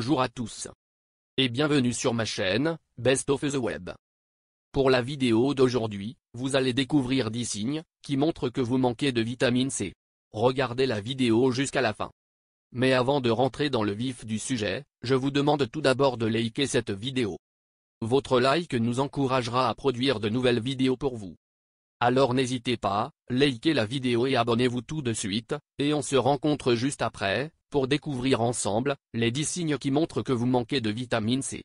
Bonjour à tous. Et bienvenue sur ma chaîne, Best of the Web. Pour la vidéo d'aujourd'hui, vous allez découvrir 10 signes qui montrent que vous manquez de vitamine C. Regardez la vidéo jusqu'à la fin. Mais avant de rentrer dans le vif du sujet, je vous demande tout d'abord de liker cette vidéo. Votre like nous encouragera à produire de nouvelles vidéos pour vous. Alors n'hésitez pas, likez la vidéo et abonnez-vous tout de suite, et on se rencontre juste après, pour découvrir ensemble, les 10 signes qui montrent que vous manquez de vitamine C.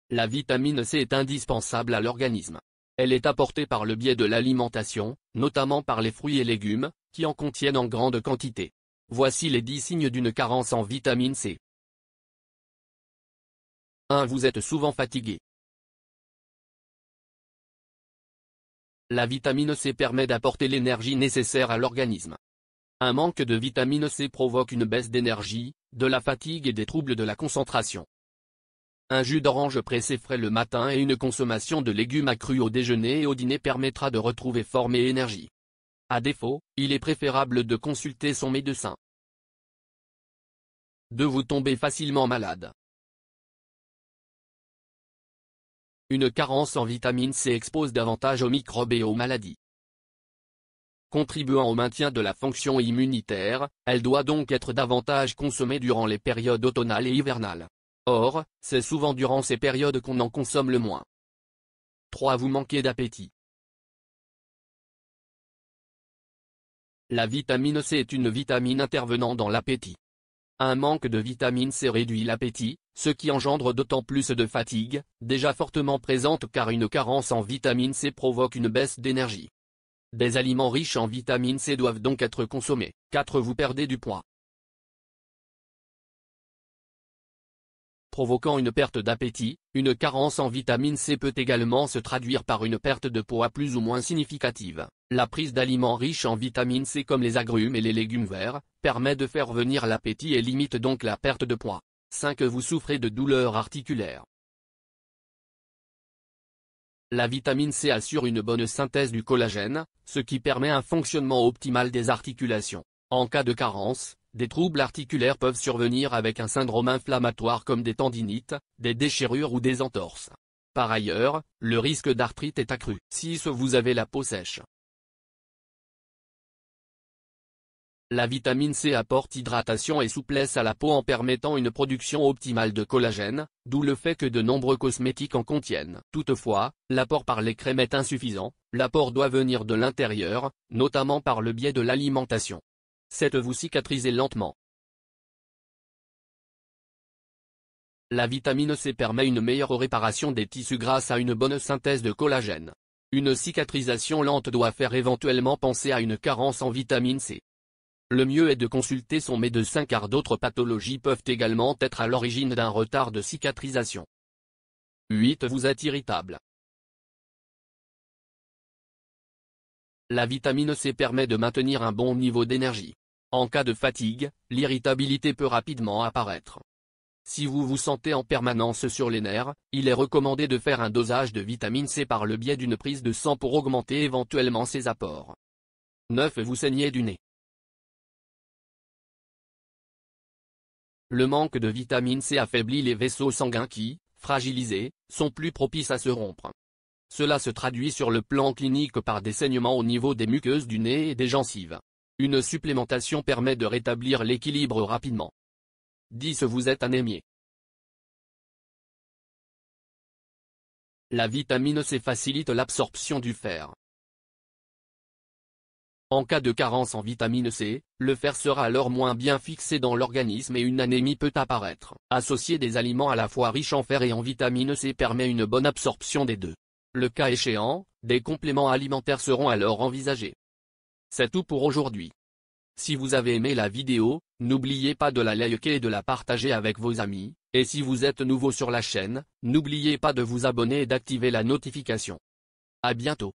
La vitamine C est indispensable à l'organisme. Elle est apportée par le biais de l'alimentation, notamment par les fruits et légumes, qui en contiennent en grande quantité. Voici les 10 signes d'une carence en vitamine C. 1. Vous êtes souvent fatigué. La vitamine C permet d'apporter l'énergie nécessaire à l'organisme. Un manque de vitamine C provoque une baisse d'énergie, de la fatigue et des troubles de la concentration. Un jus d'orange pressé frais le matin et une consommation de légumes accrus au déjeuner et au dîner permettra de retrouver forme et énergie. À défaut, il est préférable de consulter son médecin. 2. Vous tombez facilement malade. Une carence en vitamine C expose davantage aux microbes et aux maladies. Contribuant au maintien de la fonction immunitaire, elle doit donc être davantage consommée durant les périodes automnales et hivernales. Or, c'est souvent durant ces périodes qu'on en consomme le moins. 3. Vous manquez d'appétit. La vitamine C est une vitamine intervenant dans l'appétit. Un manque de vitamine C réduit l'appétit, ce qui engendre d'autant plus de fatigue, déjà fortement présente car une carence en vitamine C provoque une baisse d'énergie. Des aliments riches en vitamine C doivent donc être consommés. 4. Vous perdez du poids. Provoquant une perte d'appétit, une carence en vitamine C peut également se traduire par une perte de poids plus ou moins significative. La prise d'aliments riches en vitamine C comme les agrumes et les légumes verts, permet de faire venir l'appétit et limite donc la perte de poids. 5. Vous souffrez de douleurs articulaires. La vitamine C assure une bonne synthèse du collagène, ce qui permet un fonctionnement optimal des articulations. En cas de carence, des troubles articulaires peuvent survenir avec un syndrome inflammatoire comme des tendinites, des déchirures ou des entorses. Par ailleurs, le risque d'arthrite est accru. 6. Vous avez la peau sèche. La vitamine C apporte hydratation et souplesse à la peau en permettant une production optimale de collagène, d'où le fait que de nombreux cosmétiques en contiennent. Toutefois, l'apport par les crèmes est insuffisant, l'apport doit venir de l'intérieur, notamment par le biais de l'alimentation. 7. Vous cicatrisez lentement. La vitamine C permet une meilleure réparation des tissus grâce à une bonne synthèse de collagène. Une cicatrisation lente doit faire éventuellement penser à une carence en vitamine C. Le mieux est de consulter son médecin car d'autres pathologies peuvent également être à l'origine d'un retard de cicatrisation. 8. Vous êtes irritable. La vitamine C permet de maintenir un bon niveau d'énergie. En cas de fatigue, l'irritabilité peut rapidement apparaître. Si vous vous sentez en permanence sur les nerfs, il est recommandé de faire un dosage de vitamine C par le biais d'une prise de sang pour augmenter éventuellement ses apports. 9. Vous saignez du nez. Le manque de vitamine C affaiblit les vaisseaux sanguins qui, fragilisés, sont plus propices à se rompre. Cela se traduit sur le plan clinique par des saignements au niveau des muqueuses du nez et des gencives. Une supplémentation permet de rétablir l'équilibre rapidement. 10. Vous êtes anémié. La vitamine C facilite l'absorption du fer. En cas de carence en vitamine C, le fer sera alors moins bien fixé dans l'organisme et une anémie peut apparaître. Associer des aliments à la fois riches en fer et en vitamine C permet une bonne absorption des deux. Le cas échéant, des compléments alimentaires seront alors envisagés. C'est tout pour aujourd'hui. Si vous avez aimé la vidéo, n'oubliez pas de la liker et de la partager avec vos amis, et si vous êtes nouveau sur la chaîne, n'oubliez pas de vous abonner et d'activer la notification. À bientôt.